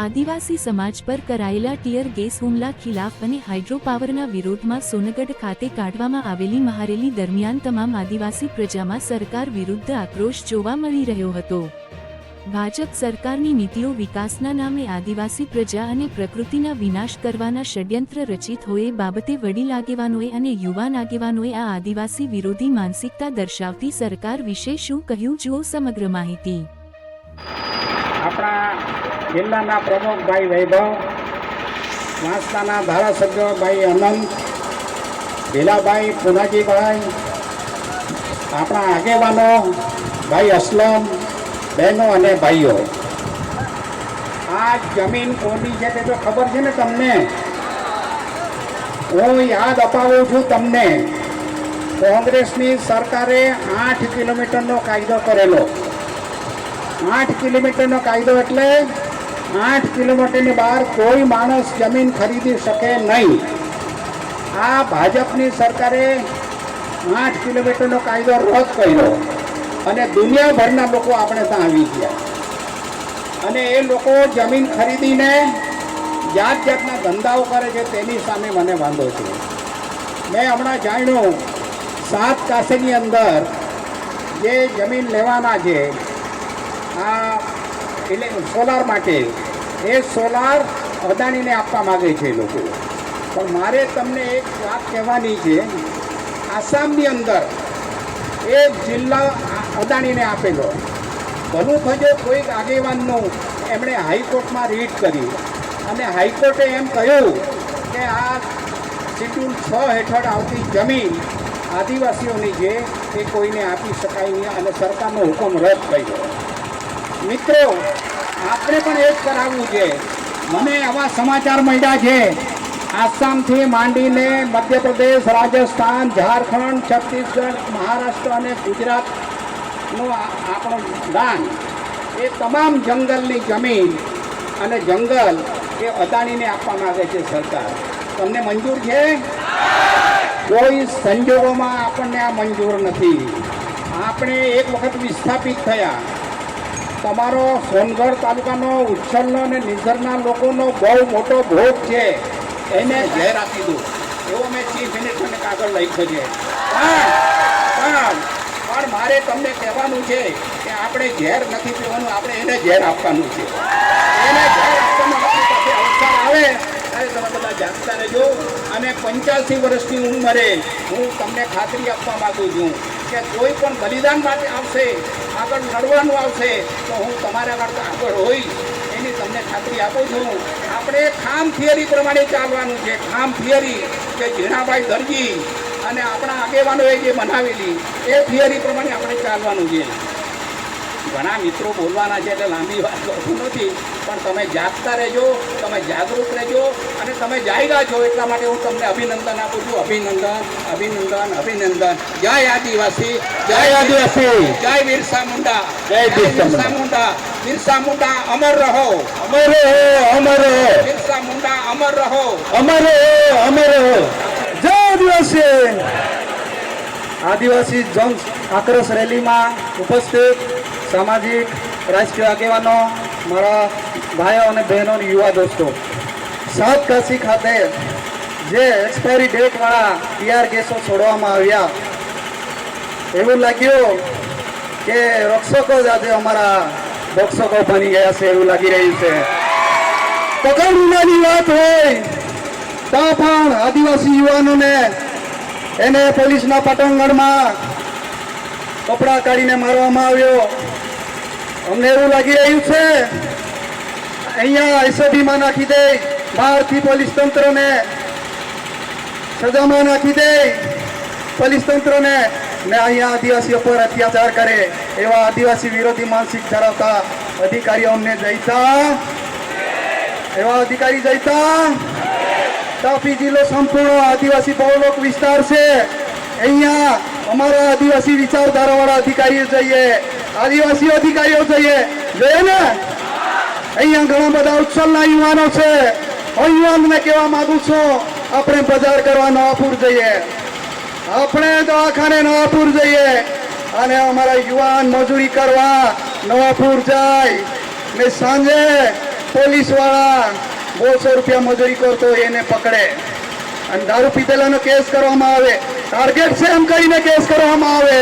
આદિવાસી સમાજ પર કરાયેલા ટીયર ગેસ હુમલા ખિલાફ અને હાઇડ્રોપાવરના વિરોધમાં સોનગઢ ખાતે કાઢવામાં આવેલી મહારેલી દરમિયાન તમામ આદિવાસી પ્રજામાં સરકાર વિરુદ્ધ આક્રોશ જોવા મળી રહ્યો હતો। ભાજપ સરકારની નીતિઓ વિકાસના નામે આદિવાસી પ્રજા અને પ્રકૃતિના વિનાશ કરવાના ષડયંત્ર રચિત હોય એ બાબતે વડીલ આગેવાનોએ અને યુવાન આગેવાનોએ આ આદિવાસી વિરોધી માનસિકતા દર્શાવતી સરકાર વિશે શું કહ્યું, જુઓ સમગ્ર માહિતી। આપણા જિલ્લાના પ્રમુખ ભાઈ વૈભવ, વાંસદાના ધારાસભ્ય ભાઈ અનંત, ભીલાભાઈ, પુનાજીભાઈ, આપણા આગેવાનો ભાઈ અસલમ, બહેનો અને ભાઈઓ, આ જમીન કોની છે તે તો ખબર છે ને તમને? હું યાદ અપાવું છું તમને, કોંગ્રેસની સરકારે 8 કિલોમીટરનો કાયદો કરેલો। 8 કિલોમીટરનો કાયદો એટલે 8 કિલોમીટરની બહાર કોઈ માણસ જમીન ખરીદી શકે નહીં। આ ભાજપની સરકારે 8 કિલોમીટરનો કાયદો રદ કર્યો અને દુનિયાભરના લોકો આપણે ત્યાં આવી ગયા અને એ લોકો જમીન ખરીદીને જાત જાતના ધંધાઓ કરે છે, તેની સામે મને વાંધો છે। મેં હમણાં જાણ્યું 7 કાશીની અંદર જે જમીન લેવાના છે આ એટલે સોલાર માટે, એ સોલાર અદાણીને આપવા માગે છે એ લોકો। પણ મારે તમને એક વાત કહેવાની છે, આસામની અંદર એક જિલ્લા અદાણીને આપેલો, ભલું થજો કોઈક આગેવાનનું એમણે હાઈકોર્ટમાં રીટ કરી અને હાઈકોર્ટે એમ કહ્યું કે આ શેડ્યુલ 6 હેઠળ આવતી જમીન આદિવાસીઓની છે એ કોઈને આપી શકાય નહીં અને સરકારનો હુકમ રદ કર્યો। મિત્રો, આપણે પણ એ જ કરાવવું છે। મને આવા સમાચાર મળ્યા છે આસામથી માંડીને મધ્યપ્રદેશ, રાજસ્થાન, ઝારખંડ, છત્તીસગઢ, મહારાષ્ટ્ર અને ગુજરાતનું આપણું દાન, એ તમામ જંગલની જમીન અને જંગલ એ અદાણીને આપવા માગે છે સરકાર। તમને મંજૂર છે? કોઈ સંજોગોમાં આપણને આ મંજૂર નથી। આપણે એક વખત વિસ્થાપિત થયા। તમારો સોનગઢ તાલુકાનો, ઉચ્છલનો અને નિઝરના લોકોનો બહુ મોટો ભોગ છે, એને ઝેર આપી દો એવો મેં ચીફ મિનિસ્ટરને કાગળ લખ્યો છે। પણ મારે તમને કહેવાનું છે કે આપણે ઝેર નથી પીવાનું, આપણે એને ઝેર આપવાનું છે। એને ઝેર આપવાનો આપણી પાસે અવસર આવે ત્યારે તમે બધા જાગતા રહેજો। અને 85 વર્ષની ઉંમરે હું તમને ખાતરી આપવા માગું છું કે કોઈ પણ બલિદાન માટે આવશે, આગળ લડવાનું આવશે તો હું તમારા કરતાં આગળ હોઈશ, એની તમને ખાતરી આપું છું। આપણે ખામ થિયરી પ્રમાણે ચાલવાનું છે। ખામ થિયરી કે ઝીણાભાઈ દરજી અને આપણા આગેવાનોએ જે બનાવેલી એ થિયરી પ્રમાણે આપણે ચાલવાનું છે। ઘણા મિત્રો બોલવાના છે એટલે લાંબી વાત કરતું નથી, પણ તમે જાગતા રહેજો, તમે જાગૃત રહેજો અને તમે જાગ્યા છો એટલા માટે હું તમને અભિનંદન આપું છું। અભિનંદન, અભિનંદન, અભિનંદન। જય આદિવાસી, જય આદિવાસી, જય બિરસા મુંડા, જય બિરસા મુંડા। બિરસા મુંડા અમર રહો, અમર રહો, અમર રહો। બિરસા મુંડા અમર રહો, અમર રહો, અમર રહો। જય આદિવાસી। આદિવાસી જન આક્રોશ રેલીમાં ઉપસ્થિત સામાજિક, રાજકીય આગેવાનો, મારા ભાઈઓ અને બહેનો, યુવા દોસ્તો, 7 કાશી ખાતે જે એક્સપાયરી ડેટવાળા ટીઆર ગેસો છોડવામાં આવ્યા, એવું લાગ્યું કે રક્ષકો જ આજે અમારા ભક્ષકો બની ગયા છે એવું લાગી રહ્યું છે। પકડ વિનાની વાત હોય તો પણ આદિવાસી યુવાનોને એને પોલીસના પટાંગણમાં કપડાં કાઢીને મારવામાં આવ્યો। અમને એવું લાગી રહ્યું છે અહીંયા એસઓડીમાં નાખી દે, બહારથી પોલીસ તંત્રને સજામાં નાખી દે પોલીસ તંત્રને, ને અહીંયા આદિવાસીઓ પર અત્યાચાર કરે એવા આદિવાસી વિરોધી માનસિક ધરાવતા અધિકારીઓ અમને જઈતા, એવા અધિકારી જઈતા। તાપી જિલ્લો સંપૂર્ણ આદિવાસી બહુલોક વિસ્તાર છે। અહીંયા અમારા આદિવાસી વિચારધારાવાળા અધિકારીઓ જોઈએ, આદિવાસી અધિકારીઓ જોઈએ ને। અહીંયા ઘણા બધા ઉચ્છલના યુવાનો છે। હું યુવાનને કહેવા માંગુ છું, આપણે બજાર કરવા નવાપુર જઈએ, આપણે દવાખાને નવાપુર જઈએ અને અમારા યુવાન મજૂરી કરવા નવાપુર જાય ને સાંજે પોલીસવાળા 200 રૂપિયા મજૂરી કરતો હોય એને પકડે અને દારૂ પીધેલાનો કેસ કરવામાં આવે, ટાર્ગેટ છે એમ કહીને કેસ કરવામાં આવે.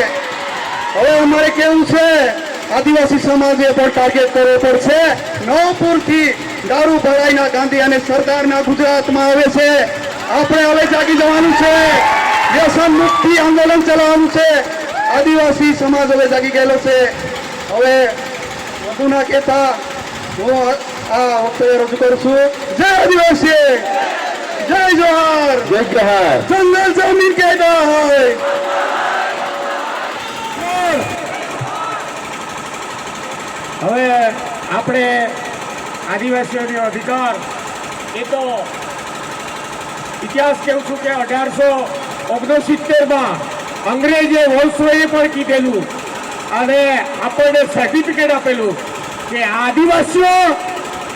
હવે અમારે કેવું છે, આદિવાસી સમાજે પણ ટાર્ગેટ કરવો પડશે. નવપુરથી દારૂ ભરાઈના ગાંધી અને સરદારના ગુજરાતમાં આવે છે. આપણે હવે જાગી જવાનું છે, વ્યસન મુક્તિ આંદોલન ચલાવવાનું છે. આદિવાસી સમાજ હવે જાગી ગયેલો છે. હવે વધુ ના કહેતા હું આ વખતે રજૂ કરું છું. જય આદિવાસી, જય જોહાર, જય જોહાર. જંગલ જમીન કહેતા હોય. હવે આપણે આદિવાસીઓનો અધિકાર એ તો ઇતિહાસ કહું છું કે 1869માં અંગ્રેજે વોલ્સરોયે પણ કીધેલું અને આપણને સર્ટિફિકેટ આપેલું કે આદિવાસીઓ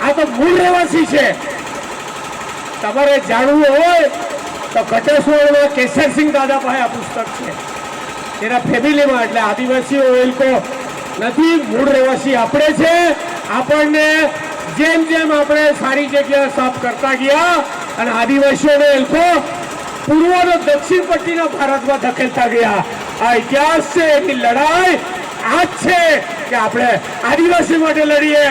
આ તો મૂળ રહેવાસી છે. તમારે જાણવું હોય તો ઘટેશ્વરમાં કેસરસિંહ દાદા પાસે આ પુસ્તક છે, એના ફેમિલીમાં. એટલે આદિવાસીઓ એ લોકો નથી, મૂળ રહેવાસી આપણે છે. આપણને જેમ જેમ આપણે સારી જગ્યાએ સાફ કરતા ગયા અને આદિવાસીઓને એ લોકો પૂર્વ અને દક્ષિણ પટ્ટીના ભારતમાં ધકેલતા ગયા. આ ઇતિહાસ છે, એની લડાઈ આ જ છે કે આપણે આદિવાસી માટે લડીએ,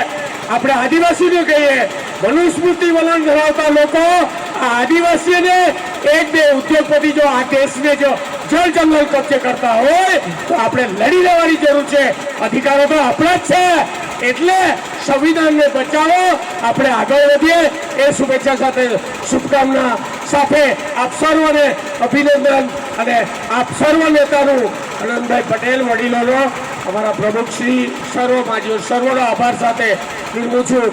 આપણે આદિવાસીને કહીએ. મનુસ્મૃતિ વલણ ધરાવતા લોકો આ આદિવાસીને એક બે ઉદ્યોગપતિ જો આ દેશને જો જળ જંગલ કબજે કરતા હોય તો આપણે લડી લેવાની જરૂર છે. અધિકારો તો આપણા જ છે, એટલે સંવિધાનને બચાવો, આપણે આગળ વધીએ. એ શુભેચ્છા સાથે, શુભકામના સાથે આપ સર્વને અભિનંદન અને આપ સર્વ નેતાનું આનંદભાઈ પટેલ વડીલોનો, અમારા પ્રમુખ શ્રી સર્વ માજીઓ સર્વનો આભાર સાથે નિર્મું છું.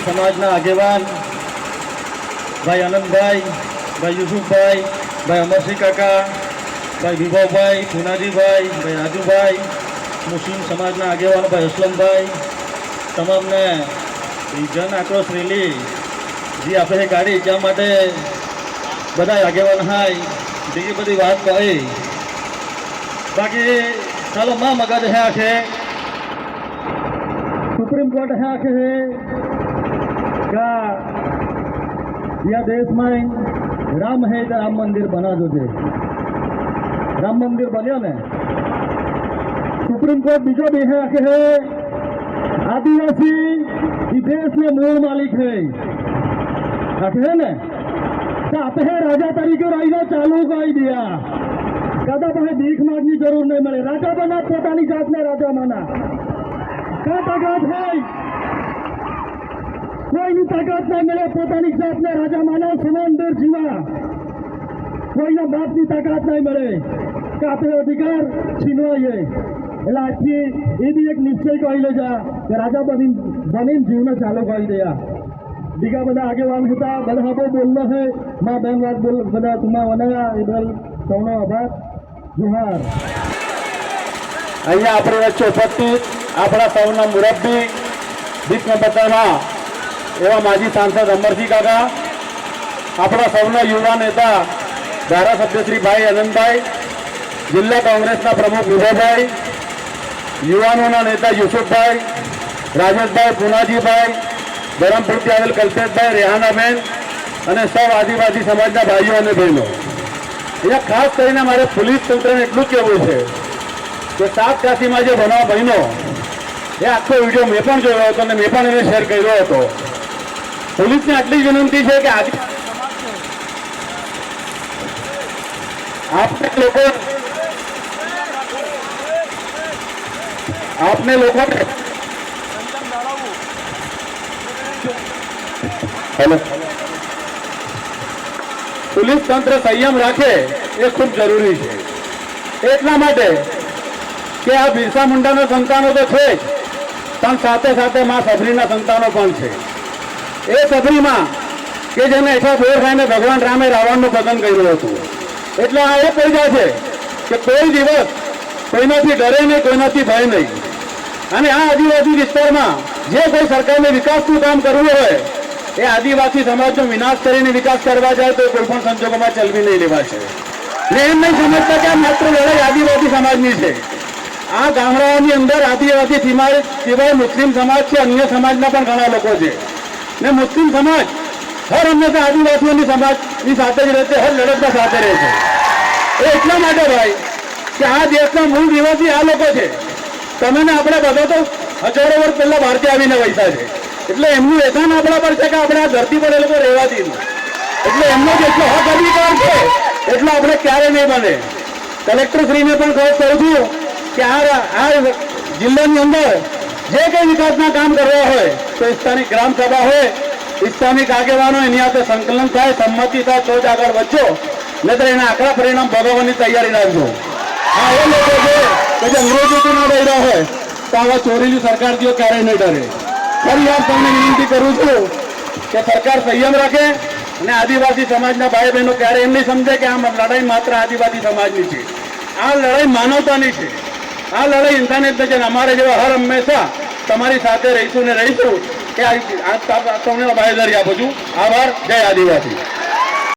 સમાજના આગેવાન ભાઈ આનંદભાઈ, ભાઈ યુસુફભાઈ, ભાઈ અમરસિંહ કાકા, ભાઈ વિભવભાઈ, પુનાજીભાઈ, ભાઈ રાજુભાઈ, મુસ્લિમ સમાજના આગેવાનો ભાઈ અસલમભાઈ, તમામને જન આક્રોશ રેલી જે આપણે કાઢી ત્યાં માટે બધા આગેવાન હાય બીજી બધી વાત કહી. બાકી ચાલો માં મગજ હે આખે सुप्रीम कोर्ट है आके है क्या यह देश में राम है तो राम मंदिर बना दो दे. राम मंदिर बनो ने. सुप्रीम कोर्ट बीजो भी है आके है आदिवासी इस देश में मूल मालिक है आके है ने. तो आप है राजा तरीके रहीने चालू कर दिया. कदा भाई भीख मांगनी जरूर नहीं मिले. राजा बना पोतानी जात ने राजा माना. क्या ताकत है? कोई ताकत नहीं मिले. पोतानी जात ने राजा माना, समंदर जीवा. कोई बाप की ताकत नहीं मिले. काफी अधिकार छीनवाइए. એટલે આજથી એ બી એક નિશ્ચય કહી લેજા કે રાજા બનીને જીવને ચાલુ કરી દે. બીજા બધા આગેવાન હતા, બધા બહુ બોલનો છે. માં બેન વાત બોલ બધા તુમા વનાયા એ બદલ સૌનો આભાર. જોહાર. અહીંયા આપણી વચ્ચે ઉપસ્થિત આપણા સૌના મુરબ્બી દીપ બધાના એવા માજી સાંસદ અમરસિંહ કાકા, આપણા સૌના યુવા નેતા ધારાસભ્ય શ્રી ભાઈ આનંદભાઈ, જિલ્લા કોંગ્રેસના પ્રમુખ વિજયભાઈ, યુવાનોના નેતા યુસુફભાઈ, રાજેશભાઈ, પુનાજીભાઈ, ધરમપુરથી આવેલ કલ્પેશભાઈ, રેહાનાબેન અને સૌ આદિવાસી સમાજના ભાઈઓ અને બહેનો. અહીંયા ખાસ કરીને મારે પોલીસ તંત્રને એટલું જ કહેવું છે કે સાતકાશીમાં જે બનાવ બન્યો એ આખો વિડીયો મેં પણ જોયો હતો અને મેં પણ એને શેર કર્યો હતો. પોલીસને આટલી જ વિનંતી છે કે આપને લોકોને હેલો પોલીસ તંત્ર સંયમ રાખે એ ખૂબ જરૂરી છે. એટલા માટે કે આ બિરસા મુંડાના સંતાનો તો છે જ, પણ સાથે સાથે માં સબરીના સંતાનો પણ છે. એ સબરીમાં કે જેને એઠા બોર ખાઈને ભગવાન રામે રાવણનું પતન કર્યું હતું. એટલે આ એ પૈસા છે કે કોઈ દિવસ કોઈનાથી ડરે નહીં, કોઈનાથી ભય નહીં. અને આ આદિવાસી વિસ્તારમાં જે કોઈ સરકારને વિકાસનું કામ કરવું હોય એ આદિવાસી સમાજનો વિનાશ કરીને વિકાસ કરવા જાય તો કોઈ પણ સંજોગોમાં ચલવી નહીં લેવાશે. ને એમ નહીં સમજતા કે આ માત્ર લડાઈ આદિવાસી સમાજની છે. આ ગામડાઓની અંદર આદિવાસી સિવાય મુસ્લિમ સમાજ છે, અન્ય સમાજના પણ ઘણા લોકો છે ને મુસ્લિમ સમાજ હર હંમેશા આદિવાસીઓની સમાજની સાથે જ રહે છે, હર લડતમાં સાથે રહે છે. એ એટલા માટે ભાઈ કે આ દેશના મૂળ નિવાસી આ લોકો છે. તમે ને આપણે બધા તો હજારો વર્ષ પહેલા ભારતીય આવીને વૈસા છે, એટલે એમનું એહસાન આપણા પર છે કે આપણે આ ધરતી પર એ લોકો રહેવા દીધું. એટલે એમનો જેટલો હક અધિકાર છે એટલો આપણે ક્યારે નહીં બને. કલેક્ટરશ્રીને પણ કહું છું કે આ જિલ્લાની અંદર જે કંઈ વિકાસના કામ કરવા હોય તો સ્થાનિક ગ્રામસભા હોય, સ્થાનિક આગેવાનો એની સાથે સંકલન થાય, સંમતિ થાય તો જ આગળ વધજો, નહીતર એના આકરા પરિણામ ભોગવવાની તૈયારી રાખજો. આ એ લોકો છે કે જે અંગ્રેજોના રહ્યા હોય તો આવા ચોરીની સરકારથી ક્યારેય નહીં ડરે. ફરી વાર તમને વિનંતી કરું છું કે સરકાર સંયમ રાખે અને આદિવાસી સમાજના ભાઈ બહેનો ક્યારે એમ નહીં સમજે કે આ લડાઈ માત્ર આદિવાસી સમાજની છે. આ લડાઈ માનવતાની છે. આ લડાઈ ઇન્સાનિયતની છે. અમારે જેવા હર હંમેશા તમારી સાથે રહીશું ને રહીશું કે તમને બાહેધરી આપું છું. આભાર. જય આદિવાસી.